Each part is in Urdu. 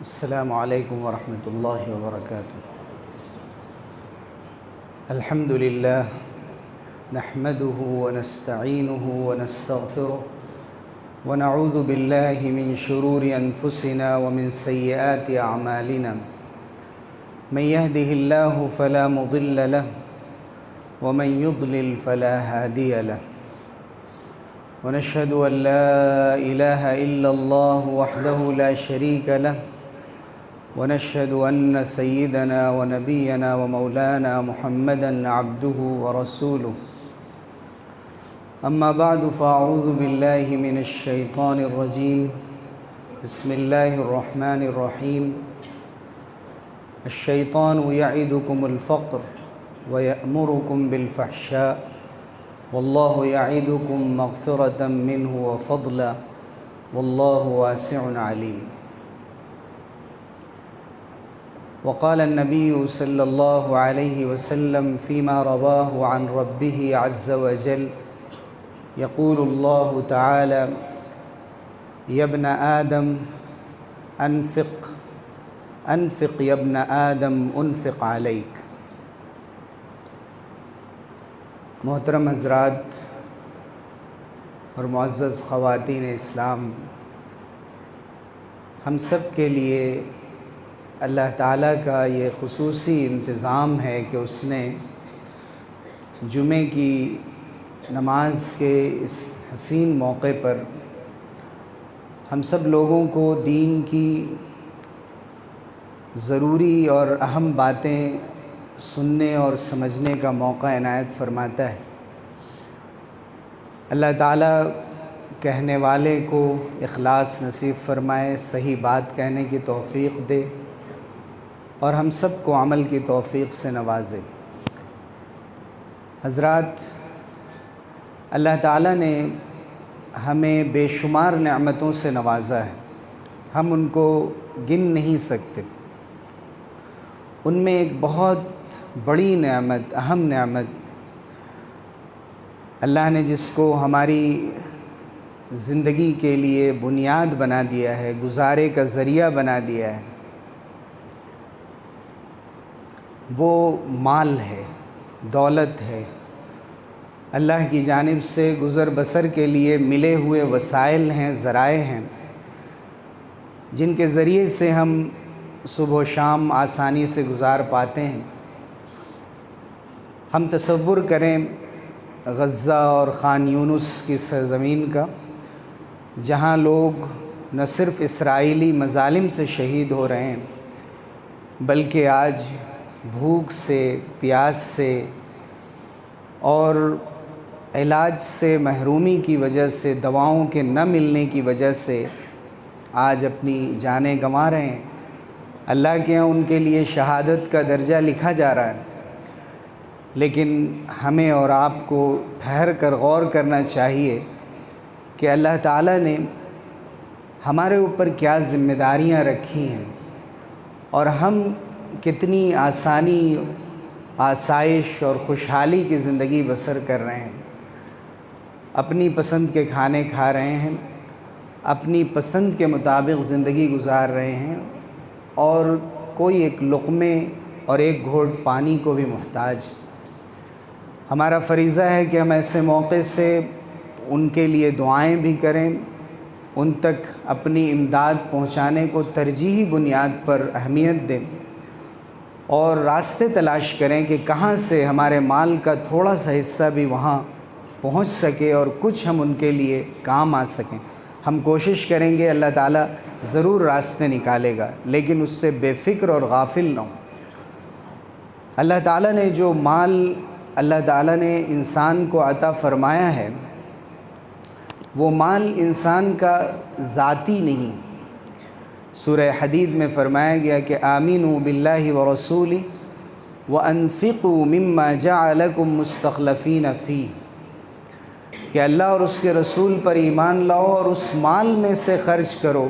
السلام علیکم ورحمۃ اللہ وبرکاتہ۔ الحمد للہ نحمده ونستعینه ونستغفره ونعوذ باللہ من شرور انفسنا ومن سیئات اعمالنا من يهده اللہ فلا مضل له ومن يضلل فلا هادی له ونشهد ان لا الہ الا اللہ وحده لا شریک له ونشهد أن سيدنا ونبينا ومولانا محمدا عبده ورسوله أما بعد فأعوذ بالله من الشيطان الرجيم بسم الله الرحمن الرحيم الشيطان يعدكم الفقر ويأمركم بالفحشاء والله يعدكم مغفرة منه وفضلا والله واسع عليم۔ وقال النبي صلى الله عليه وسلم فيما رواه عن ربه عز وجل يقول الله تعالى يا ابن آدم أنفق يا ابن آدم أنفق عليك۔ محترم حضرات اور معزز خواتین اسلام، ہم سب کے لیے اللہ تعالیٰ کا یہ خصوصی انتظام ہے کہ اس نے جمعے کی نماز کے اس حسین موقع پر ہم سب لوگوں کو دین کی ضروری اور اہم باتیں سننے اور سمجھنے کا موقع عنایت فرماتا ہے۔ اللہ تعالیٰ کہنے والے کو اخلاص نصیب فرمائے، صحیح بات کہنے کی توفیق دے اور ہم سب کو عمل کی توفیق سے نوازے۔ حضرات، اللہ تعالیٰ نے ہمیں بے شمار نعمتوں سے نوازا ہے، ہم ان کو گن نہیں سکتے۔ ان میں ایک بہت بڑی نعمت، اہم نعمت، اللہ نے جس کو ہماری زندگی کے لیے بنیاد بنا دیا ہے، گزارے کا ذریعہ بنا دیا ہے، وہ مال ہے، دولت ہے۔ اللہ کی جانب سے گزر بسر کے لیے ملے ہوئے وسائل ہیں، ذرائع ہیں، جن کے ذریعے سے ہم صبح و شام آسانی سے گزار پاتے ہیں۔ ہم تصور کریں غزہ اور خان یونس کی سرزمین کا، جہاں لوگ نہ صرف اسرائیلی مظالم سے شہید ہو رہے ہیں بلکہ آج بھوک سے، پیاس سے اور علاج سے محرومی کی وجہ سے، دواؤں کے نہ ملنے کی وجہ سے آج اپنی جانیں گنوا رہے ہیں۔ اللہ کے ہاں ان کے لیے شہادت کا درجہ لکھا جا رہا ہے، لیکن ہمیں اور آپ کو ٹھہر کر غور کرنا چاہیے کہ اللہ تعالیٰ نے ہمارے اوپر کیا ذمہ داریاں رکھی ہیں اور ہم کتنی آسانی، آسائش اور خوشحالی کی زندگی بسر کر رہے ہیں۔ اپنی پسند کے کھانے کھا رہے ہیں، اپنی پسند کے مطابق زندگی گزار رہے ہیں، اور کوئی ایک لقمے اور ایک گھونٹ پانی کو بھی محتاج۔ ہمارا فریضہ ہے کہ ہم ایسے موقع سے ان کے لیے دعائیں بھی کریں، ان تک اپنی امداد پہنچانے کو ترجیحی بنیاد پر اہمیت دیں، اور راستے تلاش کریں کہ کہاں سے ہمارے مال کا تھوڑا سا حصہ بھی وہاں پہنچ سکے اور کچھ ہم ان کے لیے کام آ سکیں۔ ہم کوشش کریں گے، اللہ تعالیٰ ضرور راستے نکالے گا، لیکن اس سے بے فکر اور غافل نہ ہوں۔ اللہ تعالیٰ نے جو مال اللہ تعالیٰ نے انسان کو عطا فرمایا ہے، وہ مال انسان کا ذاتی نہیں۔ سورہ حدید میں فرمایا گیا کہ آمینوا باللہ ورسولہ وانفقوا مما جعلکم مستخلفین فیہ، کہ اللہ اور اس کے رسول پر ایمان لاؤ اور اس مال میں سے خرچ کرو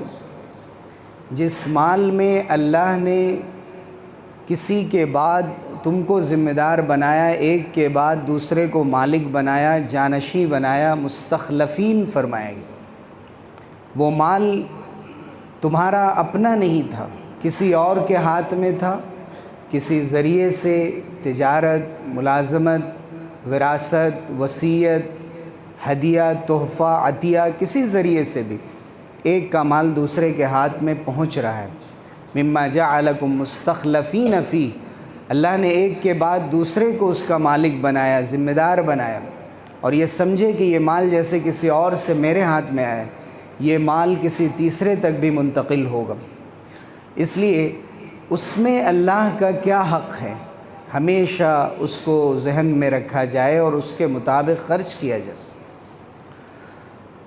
جس مال میں اللہ نے کسی کے بعد تم کو ذمہ دار بنایا، ایک کے بعد دوسرے کو مالک بنایا، جانشیں بنایا، مستخلفین فرمایا گیا۔ وہ مال تمہارا اپنا نہیں تھا، کسی اور کے ہاتھ میں تھا، کسی ذریعے سے تجارت، ملازمت، وراثت، وصیت، ہدیہ، تحفہ، عطیہ، کسی ذریعے سے بھی ایک کا مال دوسرے کے ہاتھ میں پہنچ رہا ہے۔ مما جعلکم مستخلفین فیہ، اللہ نے ایک کے بعد دوسرے کو اس کا مالک بنایا، ذمہ دار بنایا، اور یہ سمجھے کہ یہ مال جیسے کسی اور سے میرے ہاتھ میں آیا، یہ مال کسی تیسرے تک بھی منتقل ہوگا۔ اس لیے اس میں اللہ کا کیا حق ہے، ہمیشہ اس کو ذہن میں رکھا جائے اور اس کے مطابق خرچ کیا جائے۔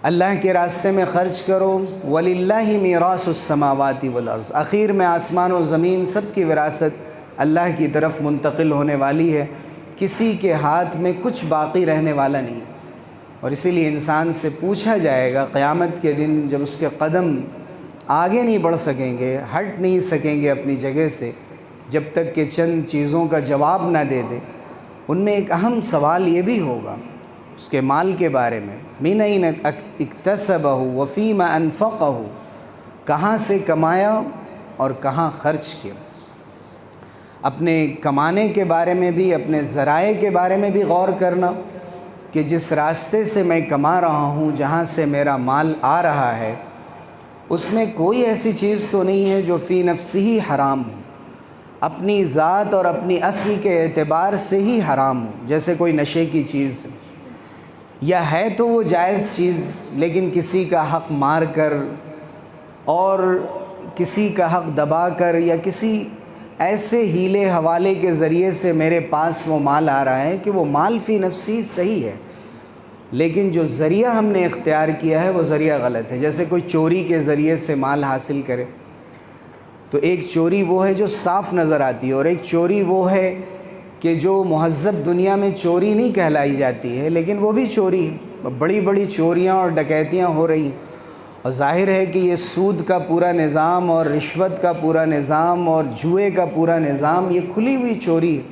اللہ کے راستے میں خرچ کرو، وَلِلَّهِ مِيرَاثُ السَّمَاوَاتِ وَالْأَرْضِ، آخر میں آسمان و زمین سب کی وراثت اللہ کی طرف منتقل ہونے والی ہے، کسی کے ہاتھ میں کچھ باقی رہنے والا نہیں۔ اور اسی لیے انسان سے پوچھا جائے گا قیامت کے دن، جب اس کے قدم آگے نہیں بڑھ سکیں گے، ہٹ نہیں سکیں گے اپنی جگہ سے، جب تک کہ چند چیزوں کا جواب نہ دے دے۔ ان میں ایک اہم سوال یہ بھی ہوگا اس کے مال کے بارے میں، مِنْ أَيْنَ اكْتَسَبَهُ وَفِيمَ أَنْفَقَهُ، کہاں سے کمایا اور کہاں خرچ کیا۔ اپنے کمانے کے بارے میں بھی، اپنے ذرائع کے بارے میں بھی غور کرنا کہ جس راستے سے میں کما رہا ہوں، جہاں سے میرا مال آ رہا ہے، اس میں کوئی ایسی چیز تو نہیں ہے جو فی نفسہ حرام ہو، اپنی ذات اور اپنی اصل کے اعتبار سے ہی حرام ہو، جیسے کوئی نشے کی چیز، یا ہے تو وہ جائز چیز لیکن کسی کا حق مار کر اور کسی کا حق دبا کر یا کسی ایسے ہیلے حوالے کے ذریعے سے میرے پاس وہ مال آ رہا ہے کہ وہ مال فی نفسی صحیح ہے، لیکن جو ذریعہ ہم نے اختیار کیا ہے وہ ذریعہ غلط ہے۔ جیسے کوئی چوری کے ذریعے سے مال حاصل کرے، تو ایک چوری وہ ہے جو صاف نظر آتی ہے، اور ایک چوری وہ ہے کہ جو مہذب دنیا میں چوری نہیں کہلائی جاتی ہے لیکن وہ بھی چوری ہے۔ بڑی بڑی چوریاں اور ڈکیتیاں ہو رہی ہیں، اور ظاہر ہے کہ یہ سود کا پورا نظام اور رشوت کا پورا نظام اور جوئے کا پورا نظام یہ کھلی ہوئی چوری ہے،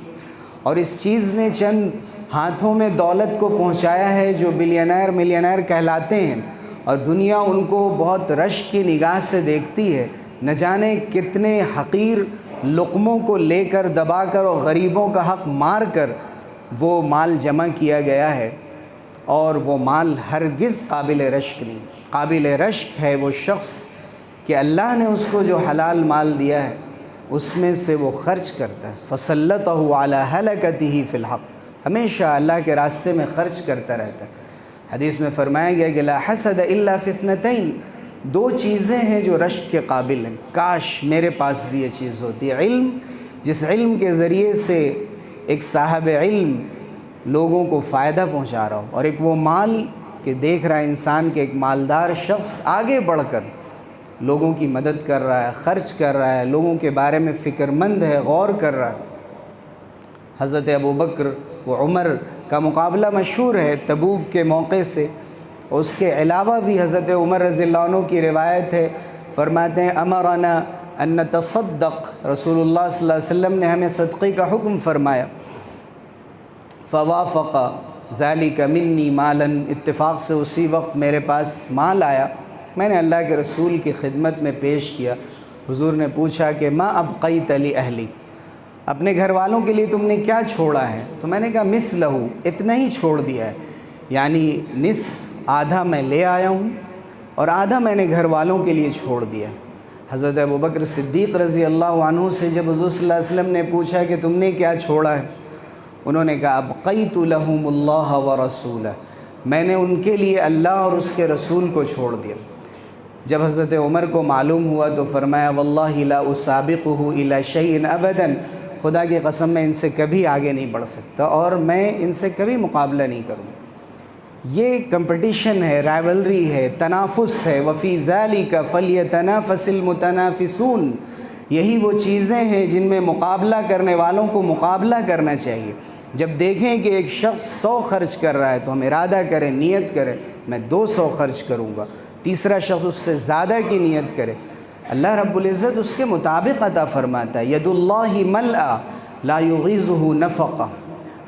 اور اس چیز نے چند ہاتھوں میں دولت کو پہنچایا ہے جو بلینئر ملینئر کہلاتے ہیں، اور دنیا ان کو بہت رشک کی نگاہ سے دیکھتی ہے۔ نہ جانے کتنے حقیر لقموں کو لے کر دبا کر اور غریبوں کا حق مار کر وہ مال جمع کیا گیا ہے، اور وہ مال ہرگز قابل رشک نہیں۔ قابل رشک ہے وہ شخص کہ اللہ نے اس کو جو حلال مال دیا ہے اس میں سے وہ خرچ کرتا ہے، فَسَلَّطَهُ عَلَى هَلَكَتِهِ فِي الْحَقِّ، ہمیشہ اللہ کے راستے میں خرچ کرتا رہتا ہے۔ حدیث میں فرمایا گیا کہ لا حسد الا فی اثنتین، دو چیزیں ہیں جو رشک کے قابل ہیں، کاش میرے پاس بھی یہ چیز ہوتی ہے۔ علم، جس علم کے ذریعے سے ایک صاحب علم لوگوں کو فائدہ پہنچا رہا ہو، اور ایک وہ مال کہ دیکھ رہا ہے انسان کہ ایک مالدار شخص آگے بڑھ کر لوگوں کی مدد کر رہا ہے، خرچ کر رہا ہے، لوگوں کے بارے میں فکر مند ہے، غور کر رہا ہے۔ حضرت ابوبکر و عمر کا مقابلہ مشہور ہے تبوک کے موقع سے، اس کے علاوہ بھی حضرت عمر رضی اللہ عنہ کی روایت ہے، فرماتے ہیں امرنا ان نتصدق، رسول اللہ صلی اللہ علیہ وسلم نے ہمیں صدقے کا حکم فرمایا، فوافق ذالک منی مالا، اتفاق سے اسی وقت میرے پاس مال آیا، میں نے اللہ کے رسول کی خدمت میں پیش کیا۔ حضور نے پوچھا کہ ما ابقیت لاہلک، اپنے گھر والوں کے لیے تم نے کیا چھوڑا ہے؟ تو میں نے کہا مثلہ، اتنا ہی چھوڑ دیا ہے، یعنی نصف، آدھا میں لے آیا ہوں اور آدھا میں نے گھر والوں کے لیے چھوڑ دیا۔ حضرت ابوبکر صدیق رضی اللہ عنہ سے جب حضور صلی اللہ علیہ وسلم نے پوچھا کہ تم نے کیا چھوڑا ہے، انہوں نے کہا ابقیت لہم اللہ ورسولہ، میں نے ان کے لیے اللہ اور اس کے رسول کو چھوڑ دیا۔ جب حضرت عمر کو معلوم ہوا تو فرمایا واللہ لا اسابقہ الی شیء ابدا، خدا کی قسم میں ان سے کبھی آگے نہیں بڑھ سکتا اور میں ان سے کبھی مقابلہ نہیں کروں۔ یہ کمپٹیشن ہے، رائیولری ہے، تنافس ہے، وفی ذالک فلیتنافس المتنافسون، یہی وہ چیزیں ہیں جن میں مقابلہ کرنے والوں کو مقابلہ کرنا چاہیے۔ جب دیکھیں کہ ایک شخص 100 خرچ کر رہا ہے تو ہم ارادہ کریں، نیت کریں میں 200 خرچ کروں گا، تیسرا شخص اس سے زیادہ کی نیت کرے، اللہ رب العزت اس کے مطابق عطا فرماتا ہے۔ ید اللہ ملأ لا یغیظہ نفقہ،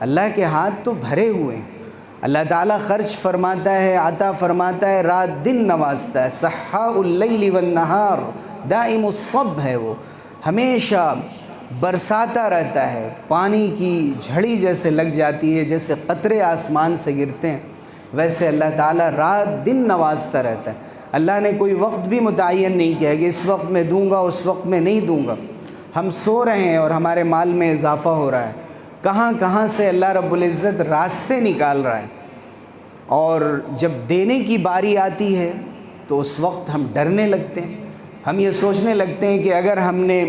اللہ کے ہاتھ تو بھرے ہوئے ہیں، اللہ تعالیٰ خرچ فرماتا ہے، عطا فرماتا ہے، رات دن نوازتا ہے، سحاء اللیل والنہار، دائم الصب ہے وہ، ہمیشہ برساتا رہتا ہے، پانی کی جھڑی جیسے لگ جاتی ہے، جیسے قطرے آسمان سے گرتے ہیں، ویسے اللہ تعالیٰ رات دن نوازتا رہتا ہے۔ اللہ نے کوئی وقت بھی متعین نہیں کیا کہ اس وقت میں دوں گا، اس وقت میں نہیں دوں گا۔ ہم سو رہے ہیں اور ہمارے مال میں اضافہ ہو رہا ہے، کہاں کہاں سے اللہ رب العزت راستے نکال رہا ہے، اور جب دینے کی باری آتی ہے تو اس وقت ہم ڈرنے لگتے ہیں۔ ہم یہ سوچنے لگتے ہیں کہ اگر ہم نے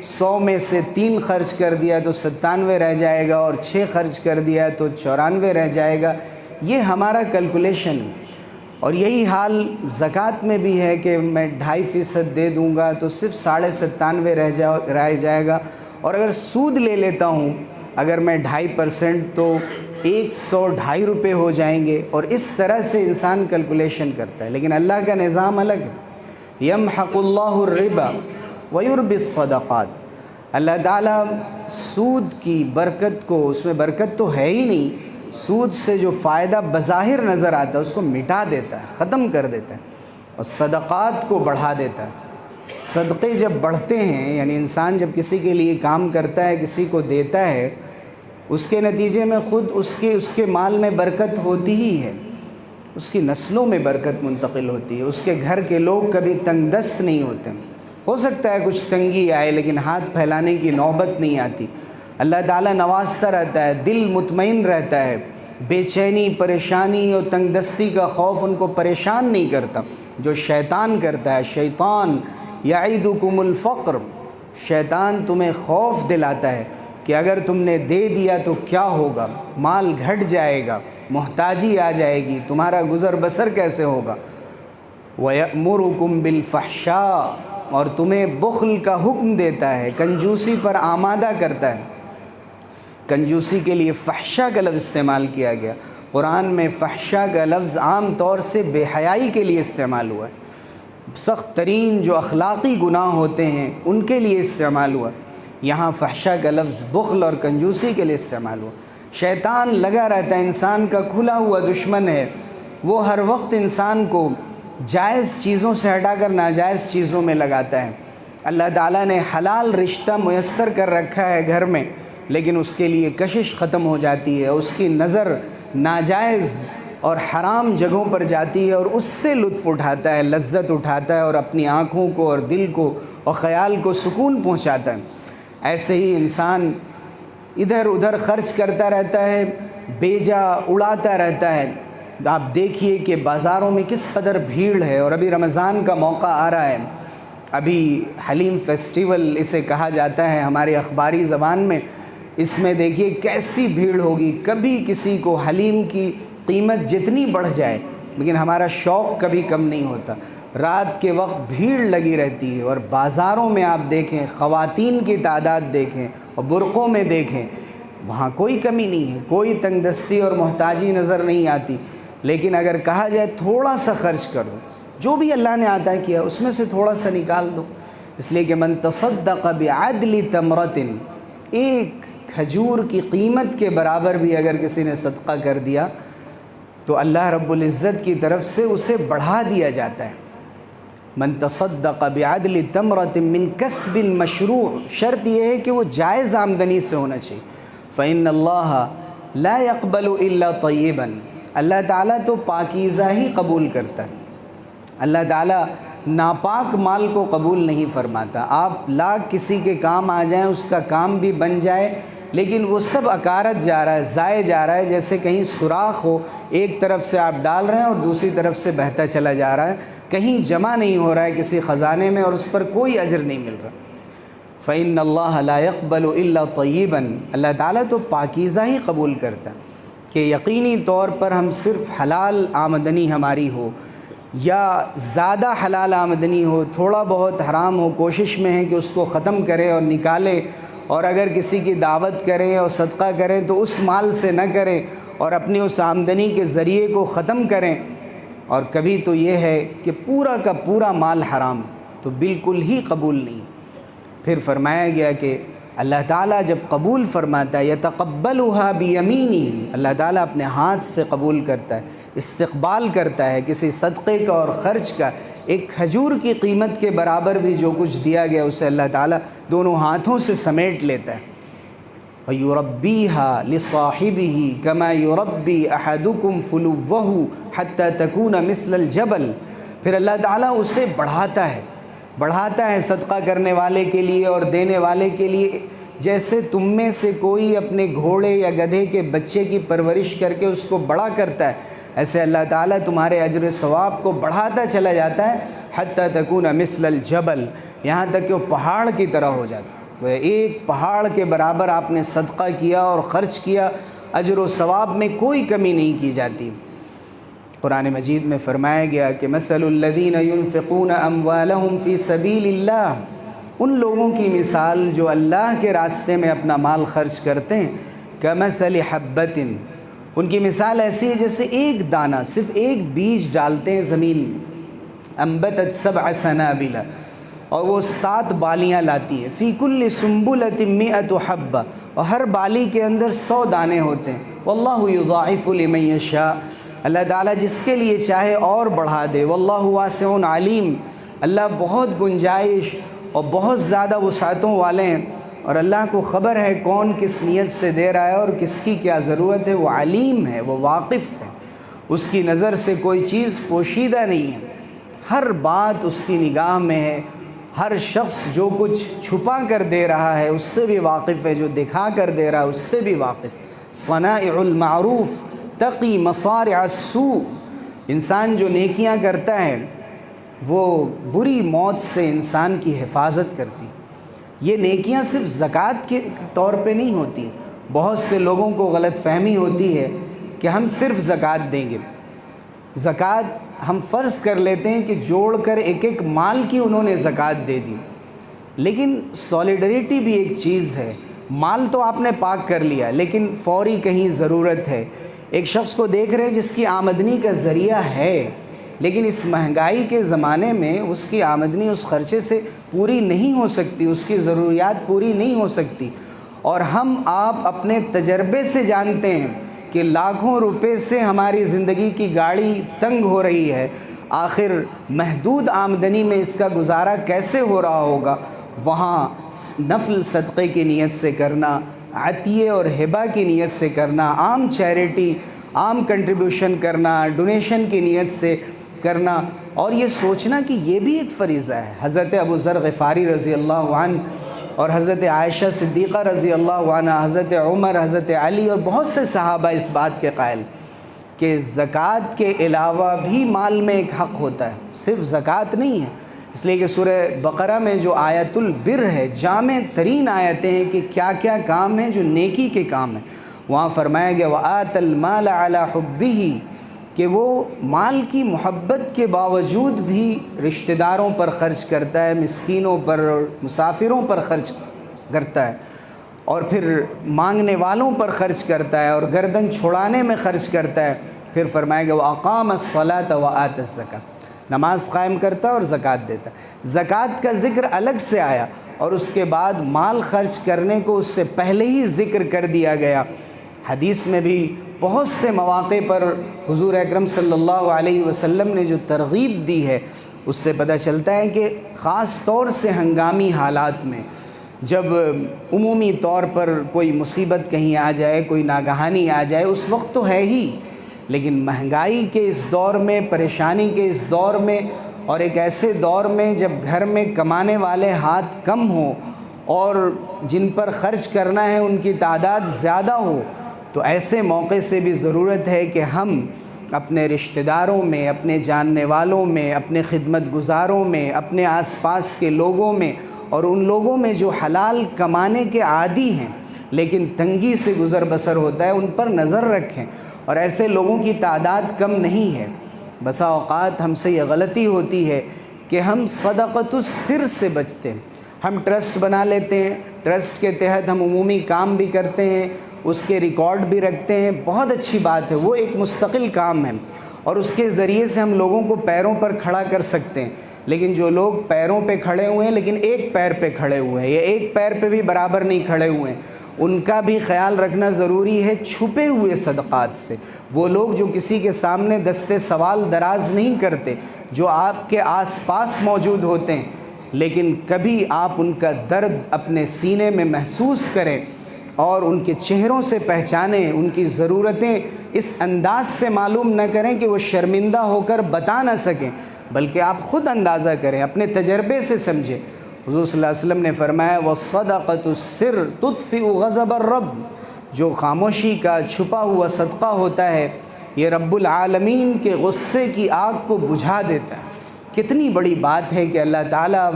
100 میں سے 3 خرچ کر دیا تو 97 رہ جائے گا، اور 6 خرچ کر دیا تو 94 رہ جائے گا۔ یہ ہمارا کیلکولیشن ہے۔ اور یہی حال زکوٰۃ میں بھی ہے کہ میں 2.5% دے دوں گا تو صرف 97.5 رہ جائے گا، اور اگر سود لے لیتا ہوں اگر میں 2.5% تو 102 روپے ہو جائیں گے، اور اس طرح سے انسان کیلکولیشن کرتا ہے۔ لیکن اللہ کا نظام الگ ہے۔ یمحق اللہ الربا ویربی الصدقات۔ اللہ تعالیٰ سود کی برکت کو، اس میں برکت تو ہے ہی نہیں، سود سے جو فائدہ بظاہر نظر آتا ہے اس کو مٹا دیتا ہے، ختم کر دیتا ہے، اور صدقات کو بڑھا دیتا ہے۔ صدقے جب بڑھتے ہیں، یعنی انسان جب کسی کے لیے کام کرتا ہے، کسی کو دیتا ہے، اس کے نتیجے میں خود اس کے مال میں برکت ہوتی ہی ہے، اس کی نسلوں میں برکت منتقل ہوتی ہے، اس کے گھر کے لوگ کبھی تنگ دست نہیں ہوتے۔ ہو سکتا ہے کچھ تنگی آئے لیکن ہاتھ پھیلانے کی نوبت نہیں آتی۔ اللہ تعالیٰ نوازتا رہتا ہے، دل مطمئن رہتا ہے، بے چینی، پریشانی اور تنگ دستی کا خوف ان کو پریشان نہیں کرتا جو شیطان کرتا ہے۔ شیطان یعیدکم الفقر، شیطان تمہیں خوف دلاتا ہے کہ اگر تم نے دے دیا تو کیا ہوگا، مال گھٹ جائے گا، محتاجی آ جائے گی، تمہارا گزر بسر کیسے ہوگا۔ وَيَأْمُرُكُمْ بِالْفَحْشَاءِ، اور تمہیں بخل کا حکم دیتا ہے، کنجوسی پر آمادہ کرتا ہے۔ کنجوسی کے لیے فحشا کا لفظ استعمال کیا گیا۔ قرآن میں فحشا کا لفظ عام طور سے بے حیائی کے لیے استعمال ہوا ہے، سخت ترین جو اخلاقی گناہ ہوتے ہیں ان کے لیے استعمال ہوا۔ یہاں فحشا کا لفظ بخل اور کنجوسی کے لیے استعمال ہوا۔ شیطان لگا رہتا ہے، انسان کا کھلا ہوا دشمن ہے، وہ ہر وقت انسان کو جائز چیزوں سے ہٹا کر ناجائز چیزوں میں لگاتا ہے۔ اللہ تعالیٰ نے حلال رشتہ میسر کر رکھا ہے گھر میں، لیکن اس کے لیے کشش ختم ہو جاتی ہے، اس کی نظر ناجائز اور حرام جگہوں پر جاتی ہے اور اس سے لطف اٹھاتا ہے، لذت اٹھاتا ہے، اور اپنی آنکھوں کو اور دل کو اور خیال کو سکون پہنچاتا ہے۔ ایسے ہی انسان ادھر ادھر خرچ کرتا رہتا ہے، بیجا اڑاتا رہتا ہے۔ آپ دیکھیے کہ بازاروں میں کس قدر بھیڑ ہے، اور ابھی رمضان کا موقع آ رہا ہے، ابھی حلیم فیسٹیول اسے کہا جاتا ہے ہماری اخباری زبان میں۔ اس میں دیکھیے کیسی بھیڑ ہوگی، کبھی کسی کو حلیم کی قیمت جتنی بڑھ جائے لیکن ہمارا شوق کبھی کم نہیں ہوتا۔ رات کے وقت بھیڑ لگی رہتی ہے، اور بازاروں میں آپ دیکھیں، خواتین کی تعداد دیکھیں اور برقعوں میں دیکھیں، وہاں کوئی کمی نہیں ہے، کوئی تنگ دستی اور محتاجی نظر نہیں آتی۔ لیکن اگر کہا جائے تھوڑا سا خرچ کرو، جو بھی اللہ نے عطا کیا اس میں سے تھوڑا سا نکال دو، اس لیے کہ من تصدق بعدل تمرۃ، ایک کھجور کی قیمت کے برابر بھی اگر کسی نے صدقہ کر دیا تو اللہ رب العزت کی طرف سے اسے بڑھا دیا جاتا ہے۔ من تصدق بعدل تمرۃ من کسب مشروع، شرط یہ ہے کہ وہ جائز آمدنی سے ہونا چاہیے۔ فإن اللہ لا يقبل الا طیبا، اللہ تعالیٰ تو پاکیزہ ہی قبول کرتا ہے۔ اللہ تعالیٰ ناپاک مال کو قبول نہیں فرماتا۔ آپ لاکھ کسی کے کام آ جائیں، اس کا کام بھی بن جائے، لیکن وہ سب اکارت جا رہا ہے، ضائع جا رہا ہے، جیسے کہیں سوراخ ہو، ایک طرف سے آپ ڈال رہے ہیں اور دوسری طرف سے بہتا چلا جا رہا ہے، کہیں جمع نہیں ہو رہا ہے کسی خزانے میں، اور اس پر کوئی اجر نہیں مل رہا۔ فإن اللہ لا يقبل الا طیبا، اللہ تعالیٰ تو پاکیزہ ہی قبول کرتا ہے۔ کہ یقینی طور پر ہم صرف حلال آمدنی ہماری ہو یا زیادہ حلال آمدنی ہو، تھوڑا بہت حرام ہو، کوشش میں ہے کہ اس کو ختم کرے اور نکالے، اور اگر کسی کی دعوت کریں اور صدقہ کریں تو اس مال سے نہ کریں اور اپنی اس آمدنی کے ذریعے کو ختم کریں۔ اور کبھی تو یہ ہے کہ پورا کا پورا مال حرام، تو بالکل ہی قبول نہیں۔ پھر فرمایا گیا کہ اللہ تعالیٰ جب قبول فرماتا ہے یتقبلها بیمینی، اللہ تعالیٰ اپنے ہاتھ سے قبول کرتا ہے، استقبال کرتا ہے کسی صدقے کا اور خرچ کا۔ ایک کھجور کی قیمت کے برابر بھی جو کچھ دیا گیا اسے اللہ تعالیٰ دونوں ہاتھوں سے سمیٹ لیتا ہے۔ وَيُرَبِّيهَا لِصَاحِبِهِ كَمَا يُرَبِّي أَحَدُكُمْ فُلُوَّهُ حَتَّى تَكُونَ مِثْلَ الْجَبَلِ، پھر اللہ تعالیٰ اسے بڑھاتا ہے صدقہ کرنے والے کے لیے اور دینے والے کے لیے، جیسے تم میں سے کوئی اپنے گھوڑے یا گدھے کے بچے کی پرورش کر کے اس کو بڑا کرتا ہے، ایسے اللہ تعالیٰ تمہارے اجر ثواب کو بڑھاتا چلا جاتا ہے، حتیٰ تکون مثل الجبل، یہاں تک کہ وہ پہاڑ کی طرح ہو جاتا ہے۔ وہ ایک پہاڑ کے برابر آپ نے صدقہ کیا اور خرچ کیا، اجر و ثواب میں کوئی کمی نہیں کی جاتی۔ قرآن مجید میں فرمایا گیا کہ مثل الذین ينفقون اموالهم فی سبیل اللہ، ان لوگوں کی مثال جو اللہ کے راستے میں اپنا مال خرچ کرتے ہیں، کمثل حبۃ، ان کی مثال ایسی ہے جیسے ایک دانہ، صرف ایک بیج ڈالتے ہیں زمین میں، انبتت 7 سنابل، اور وہ 7 بالیاں لاتی ہے، فی کل سنبلۃ 100 حبہ، اور ہر بالی کے اندر 100 دانے ہوتے ہیں، واللہ یضاعف لمن یشاء، اللہ تعالیٰ جس کے لیے چاہے اور بڑھا دے، واللہ واسع علیم، اللہ بہت گنجائش اور بہت زیادہ وسعتوں والے ہیں، اور اللہ کو خبر ہے کون کس نیت سے دے رہا ہے اور کس کی کیا ضرورت ہے، وہ علیم ہے، وہ واقف ہے، اس کی نظر سے کوئی چیز پوشیدہ نہیں ہے، ہر بات اس کی نگاہ میں ہے، ہر شخص جو کچھ چھپا کر دے رہا ہے اس سے بھی واقف ہے، جو دکھا کر دے رہا ہے اس سے بھی واقف۔ صنائع المعروف تقی مصارع السوء، انسان جو نیکیاں کرتا ہے وہ بری موت سے انسان کی حفاظت کرتی۔ یہ نیکیاں صرف زکوٰۃ کے طور پہ نہیں ہوتی، بہت سے لوگوں کو غلط فہمی ہوتی ہے کہ ہم صرف زکوٰۃ دیں گے، زکوٰۃ ہم فرض کر لیتے ہیں کہ جوڑ کر ایک ایک مال کی انہوں نے زکوٰۃ دے دی، لیکن سولیڈریٹی بھی ایک چیز ہے، مال تو آپ نے پاک کر لیا لیکن فوری کہیں ضرورت ہے، ایک شخص کو دیکھ رہے ہیں جس کی آمدنی کا ذریعہ ہے لیکن اس مہنگائی کے زمانے میں اس کی آمدنی اس خرچے سے پوری نہیں ہو سکتی، اس کی ضروریات پوری نہیں ہو سکتی، اور ہم آپ اپنے تجربے سے جانتے ہیں کہ لاکھوں روپے سے ہماری زندگی کی گاڑی تنگ ہو رہی ہے، آخر محدود آمدنی میں اس کا گزارا کیسے ہو رہا ہوگا، وہاں نفل صدقے کی نیت سے کرنا، عطیے اور ہبہ کی نیت سے کرنا، عام چیریٹی، عام کنٹریبیوشن کرنا، ڈونیشن کی نیت سے کرنا، اور یہ سوچنا کہ یہ بھی ایک فریضہ ہے۔ حضرت ابو ذر غفاری رضی اللہ عنہ اور حضرت عائشہ صدیقہ رضی اللہ عنہ، حضرت عمر، حضرت علی اور بہت سے صحابہ اس بات کے قائل کہ زکوٰۃ کے علاوہ بھی مال میں ایک حق ہوتا ہے، صرف زکوٰۃ نہیں ہے، اس لیے کہ سورہ بقرہ میں جو آیت البر ہے، جامع ترین آیتیں ہیں کہ کیا کیا کام ہیں جو نیکی کے کام ہیں، وہاں فرمایا گیا وَآتَ الْمَالَ عَلَى حُبِّهِ، کہ وہ مال کی محبت کے باوجود بھی رشتہ داروں پر خرچ کرتا ہے، مسکینوں پر، مسافروں پر خرچ کرتا ہے، اور پھر مانگنے والوں پر خرچ کرتا ہے، اور گردن چھڑانے میں خرچ کرتا ہے۔ پھر فرمایا گیا وَأَقَامَ الصَّلَاةَ وَآتَ الزَّكَاةَ، نماز قائم کرتا ہے اور زکوٰۃ دیتا ہے۔ زکوٰۃ کا ذکر الگ سے آیا اور اس کے بعد مال خرچ کرنے کو اس سے پہلے ہی ذکر کر دیا گیا۔ حدیث میں بھی بہت سے مواقع پر حضور اکرم صلی اللہ علیہ وسلم نے جو ترغیب دی ہے اس سے پتہ چلتا ہے کہ خاص طور سے ہنگامی حالات میں، جب عمومی طور پر کوئی مصیبت کہیں آ جائے، کوئی ناگہانی آ جائے، اس وقت تو ہے ہی، لیکن مہنگائی کے اس دور میں، پریشانی کے اس دور میں، اور ایک ایسے دور میں جب گھر میں کمانے والے ہاتھ کم ہوں اور جن پر خرچ کرنا ہے ان کی تعداد زیادہ ہو، تو ایسے موقع سے بھی ضرورت ہے کہ ہم اپنے رشتہ داروں میں، اپنے جاننے والوں میں، اپنے خدمت گزاروں میں، اپنے آس پاس کے لوگوں میں، اور ان لوگوں میں جو حلال کمانے کے عادی ہیں لیکن تنگی سے گزر بسر ہوتا ہے، ان پر نظر رکھیں، اور ایسے لوگوں کی تعداد کم نہیں ہے۔ بسا اوقات ہم سے یہ غلطی ہوتی ہے کہ ہم صدقۃ السر سے بچتے ہیں، ہم ٹرسٹ بنا لیتے ہیں، ٹرسٹ کے تحت ہم عمومی کام بھی کرتے ہیں، اس کے ریکارڈ بھی رکھتے ہیں، بہت اچھی بات ہے، وہ ایک مستقل کام ہے اور اس کے ذریعے سے ہم لوگوں کو پیروں پر کھڑا کر سکتے ہیں، لیکن جو لوگ پیروں پہ کھڑے ہوئے ہیں لیکن ایک پیر پہ کھڑے ہوئے ہیں یا ایک پیر پہ بھی برابر نہیں کھڑے ہوئے ہیں، ان کا بھی خیال رکھنا ضروری ہے چھپے ہوئے صدقات سے۔ وہ لوگ جو کسی کے سامنے دستے سوال دراز نہیں کرتے، جو آپ کے آس پاس موجود ہوتے ہیں، لیکن کبھی آپ ان کا درد اپنے سینے میں محسوس کریں اور ان کے چہروں سے پہچانیں، ان کی ضرورتیں اس انداز سے معلوم نہ کریں کہ وہ شرمندہ ہو کر بتا نہ سکیں، بلکہ آپ خود اندازہ کریں، اپنے تجربے سے سمجھیں۔ حضور صلی اللہ علیہ وسلم نے فرمایا وَالصَّدَقَةُ السِّرُّ تُطْفِئُ غَضَبَ الرَّبِّ، جو خاموشی کا چھپا ہوا صدقہ ہوتا ہے یہ رب العالمین کے غصے کی آگ کو بجھا دیتا ہے۔ کتنی بڑی بات ہے کہ اللہ تعالیٰ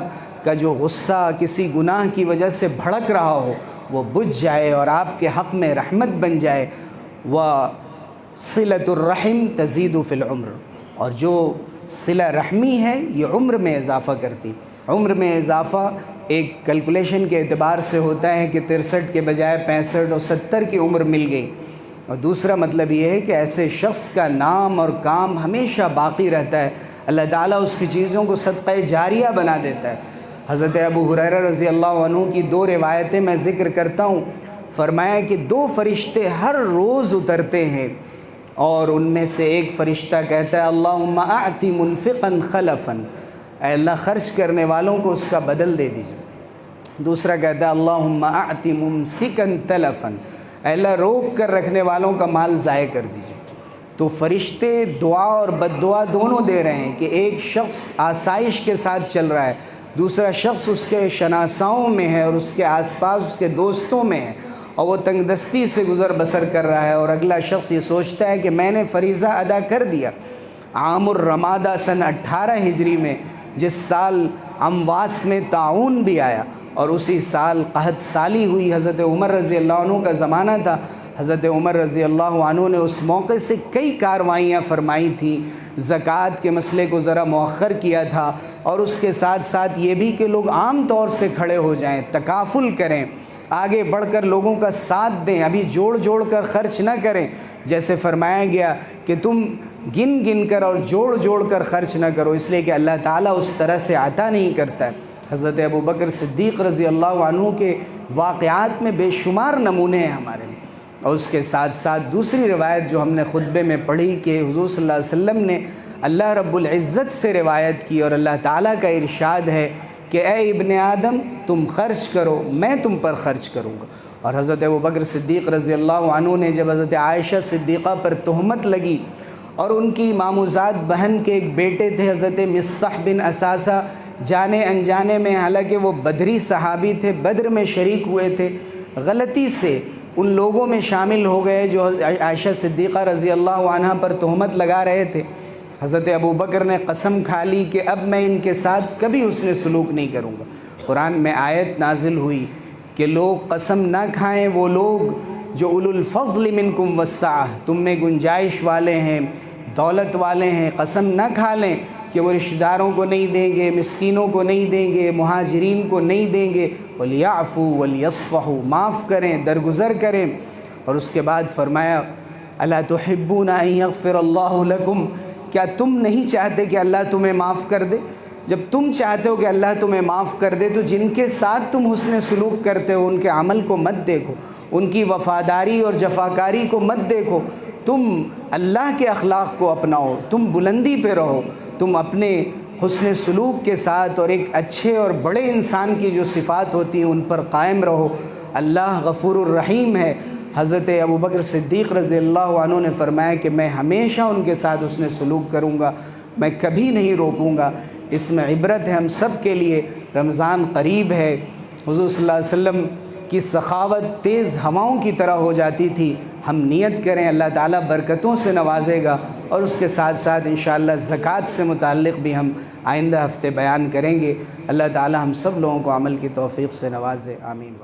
کا جو غصہ کسی گناہ کی وجہ سے بھڑک رہا ہو وہ بجھ جائے اور آپ کے حق میں رحمت بن جائے۔ وَصِلَةُ الرَّحِمِ تَزِيدُ فِي الْعُمْرِ، اور جو صلہ رحمی ہے یہ عمر میں اضافہ کرتی۔ عمر میں اضافہ ایک کیلکولیشن کے اعتبار سے ہوتا ہے کہ 63 کے بجائے 65 اور 70 کی عمر مل گئی، اور دوسرا مطلب یہ ہے کہ ایسے شخص کا نام اور کام ہمیشہ باقی رہتا ہے، اللہ تعالیٰ اس کی چیزوں کو صدقہ جاریہ بنا دیتا ہے۔ حضرت ابو ہریرہ رضی اللہ عنہ کی 2 روایتیں میں ذکر کرتا ہوں۔ فرمایا کہ 2 فرشتے ہر روز اترتے ہیں اور ان میں سے ایک فرشتہ کہتا ہے اللہم اعطِ منفقا خلفا، اے اللہ خرچ کرنے والوں کو اس کا بدل دے دیجئے۔ دوسرا کہتا ہے اللہم اعطِ ممسکا تلفا، اے اللہ روک کر رکھنے والوں کا مال ضائع کر دیجئے۔ تو فرشتے دعا اور بد دعا دونوں دے رہے ہیں کہ ایک شخص آسائش کے ساتھ چل رہا ہے، دوسرا شخص اس کے شناساؤں میں ہے اور اس کے آس پاس اس کے دوستوں میں ہے اور وہ تنگ دستی سے گزر بسر کر رہا ہے، اور اگلا شخص یہ سوچتا ہے کہ میں نے فریضہ ادا کر دیا۔ عام الرمادہ سن 18 ہجری میں جس سال امواس میں طاعون بھی آیا اور اسی سال قحط سالی ہوئی، حضرت عمر رضی اللہ عنہ کا زمانہ تھا۔ حضرت عمر رضی اللہ عنہ نے اس موقع سے کئی کارروائیاں فرمائی تھیں، زکوٰۃ کے مسئلے کو ذرا مؤخر کیا تھا، اور اس کے ساتھ ساتھ یہ بھی کہ لوگ عام طور سے کھڑے ہو جائیں، تکافل کریں، آگے بڑھ کر لوگوں کا ساتھ دیں، ابھی جوڑ جوڑ کر خرچ نہ کریں، جیسے فرمایا گیا کہ تم گن گن کر اور جوڑ جوڑ کر خرچ نہ کرو، اس لیے کہ اللہ تعالیٰ اس طرح سے عطا نہیں کرتا ہے۔ حضرت ابو بکر صدیق رضی اللہ عنہ کے واقعات میں بے شمار نمونے ہیں ہمارے لیے، اور اس کے ساتھ ساتھ دوسری روایت جو ہم نے خطبے میں پڑھی کہ حضور صلی اللہ علیہ وسلم نے اللہ رب العزت سے روایت کی، اور اللہ تعالیٰ کا ارشاد ہے کہ اے ابن آدم تم خرچ کرو میں تم پر خرچ کروں گا۔ اور حضرت ابو بکر صدیق رضی اللہ عنہ نے جب حضرت عائشہ صدیقہ پر تہمت لگی اور ان کی ماموزاد بہن کے ایک بیٹے تھے حضرت مصطح بن اثاثہ، جانے انجانے میں حالانکہ وہ بدری صحابی تھے، بدر میں شریک ہوئے تھے، غلطی سے ان لوگوں میں شامل ہو گئے جو عائشہ صدیقہ رضی اللہ عنہ پر تہمت لگا رہے تھے۔ حضرت ابو بکر نے قسم کھا لی کہ اب میں ان کے ساتھ کبھی حسن سلوک نہیں کروں گا۔ قرآن میں آیت نازل ہوئی کہ لوگ قسم نہ کھائیں، وہ لوگ جو اولو الفضل منکم والسعہ، تم میں گنجائش والے ہیں، دولت والے ہیں، قسم نہ کھا لیں کہ وہ رشتہ داروں کو نہیں دیں گے، مسکینوں کو نہیں دیں گے، مہاجرین کو نہیں دیں گے، وَلْيَعْفُوا وَلْيَصْفَحُوا، معاف کریں، درگزر کریں۔ اور اس کے بعد فرمایا أَلَا تُحِبُّونَ أَن يَغْفِرَ اللَّهُ لَكُمْ، کیا تم نہیں چاہتے کہ اللہ تمہیں معاف کر دے؟ جب تم چاہتے ہو کہ اللہ تمہیں معاف کر دے تو جن کے ساتھ تم حسن سلوک کرتے ہو ان کے عمل کو مت دیکھو، ان کی وفاداری اور جفاکاری کو مت دیکھو، تم اللہ کے اخلاق کو اپناؤ، تم بلندی پہ رہو، تم اپنے حسن سلوک کے ساتھ اور ایک اچھے اور بڑے انسان کی جو صفات ہوتی ہیں ان پر قائم رہو۔ اللہ غفور الرحیم ہے۔ حضرت ابو بکر صدیق رضی اللہ عنہ نے فرمایا کہ میں ہمیشہ ان کے ساتھ حسن سلوک کروں گا، میں کبھی نہیں روکوں گا۔ اس میں عبرت ہے ہم سب کے لیے۔ رمضان قریب ہے، حضور صلی اللہ علیہ وسلم کی سخاوت تیز ہواؤں کی طرح ہو جاتی تھی۔ ہم نیت کریں، اللہ تعالیٰ برکتوں سے نوازے گا، اور اس کے ساتھ ساتھ انشاءاللہ زکوٰۃ سے متعلق بھی ہم آئندہ ہفتے بیان کریں گے۔ اللہ تعالیٰ ہم سب لوگوں کو عمل کی توفیق سے نوازے، آمین۔